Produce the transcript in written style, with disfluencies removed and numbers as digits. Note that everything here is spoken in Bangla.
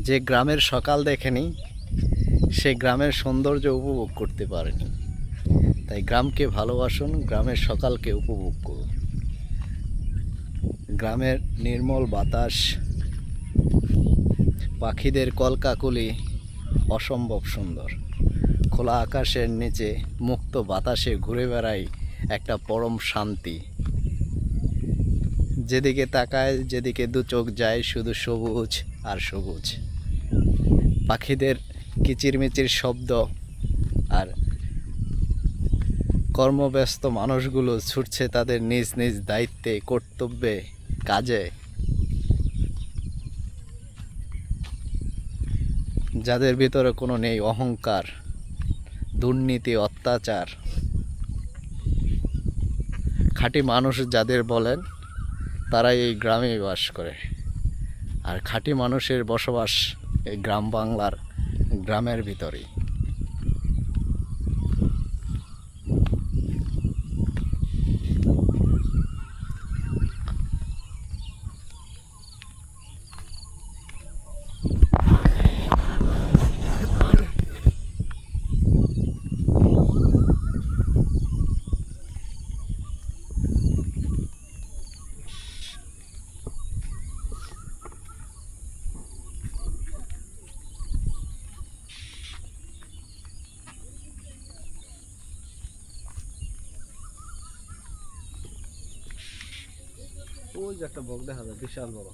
যে গ্রামের সকাল দেখেনি সে গ্রামের সৌন্দর্য উপভোগ করতে পারেনি। তাই গ্রামকে ভালোবাসুন, গ্রামের সকালকে উপভোগ করুন। গ্রামের নির্মল বাতাস, পাখিদের কলকাকলি অসম্ভব সুন্দর। খোলা আকাশের নিচে মুক্ত বাতাসে ঘুরে বেড়াই একটা পরম শান্তি। যেদিকে তাকায়, যেদিকে দু চোখ যায়, শুধু সবুজ আর সবুজ। পাখিদের কিচিরমিচির শব্দ আর কর্মব্যস্ত মানুষগুলো ছুটছে তাদের নিজ নিজ দায়িত্বে, কর্তব্যে, কাজে। যাদের ভিতরে কোনো নেই অহংকার, দুর্নীতি, অত্যাচার। খাঁটি মানুষ যাদের বলেন তারাই এই গ্রামে বাস করে। আর খাঁটি মানুষের বসবাস এই গ্রাম বাংলার গ্রামের ভিতরেই। ওই যে একটা বক দেখা যায় বিশাল বড়।